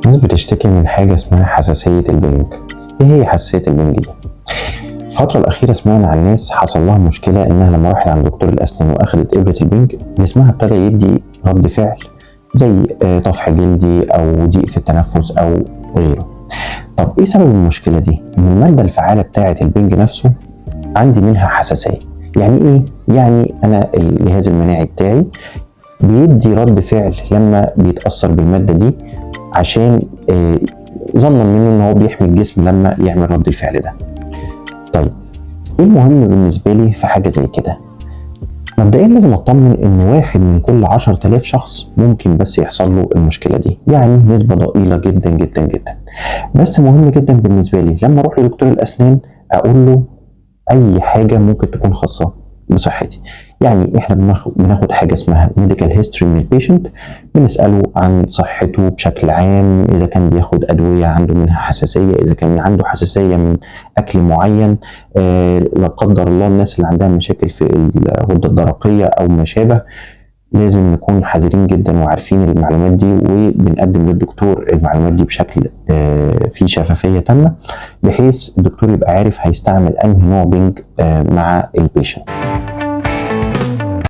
ناس بتشتكي من حاجة اسمها حساسية البنج. ايه هي حساسية البنج دي؟ الفترة الأخيرة سمعنا عن ناس حصل لها مشكلة إنها لما راحت عند دكتور الأسنان وأخدت إبرة البنج جسمها ابتدى يدي رد فعل زي طفح جلدي أو ضيق في التنفس أو غيره. طب إيه سبب المشكلة دي؟ إن المادة الفعالة بتاعة البنج نفسه عندي منها حساسية. يعني إيه؟ يعني أنا الجهاز المناعي بتاعي بيدي رد فعل لما بيتأثر بالمادة دي عشان ظنا منه ان هو بيحمي الجسم لما يعمل رد الفعل ده. طيب ايه المهم بالنسبه لي في حاجه زي كده؟ مبدئيا لازم اطمن ان 1 من كل 10,000 شخص ممكن بس يحصل له المشكله دي، يعني نسبه ضئيله جدا جدا جدا. بس مهم جدا بالنسبه لي لما اروح لدكتور الاسنان اقول له اي حاجه ممكن تكون خاصه بصحتي. يعني احنا بناخد حاجه اسمها ميديكال هيستوري من البيشنت، بنساله عن صحته بشكل عام، اذا كان بياخد ادويه عنده منها حساسيه، اذا كان عنده حساسيه من اكل معين، لا قدر الله الناس اللي عندها مشاكل في الغده الدرقيه او ما شابه. لازم نكون حذرين جدا وعارفين المعلومات دي، وبنقدم للدكتور المعلومات دي بشكل فيه شفافية تامة، بحيث الدكتور يبقى عارف هيستعمل انهي نوع بنج مع البيشنت.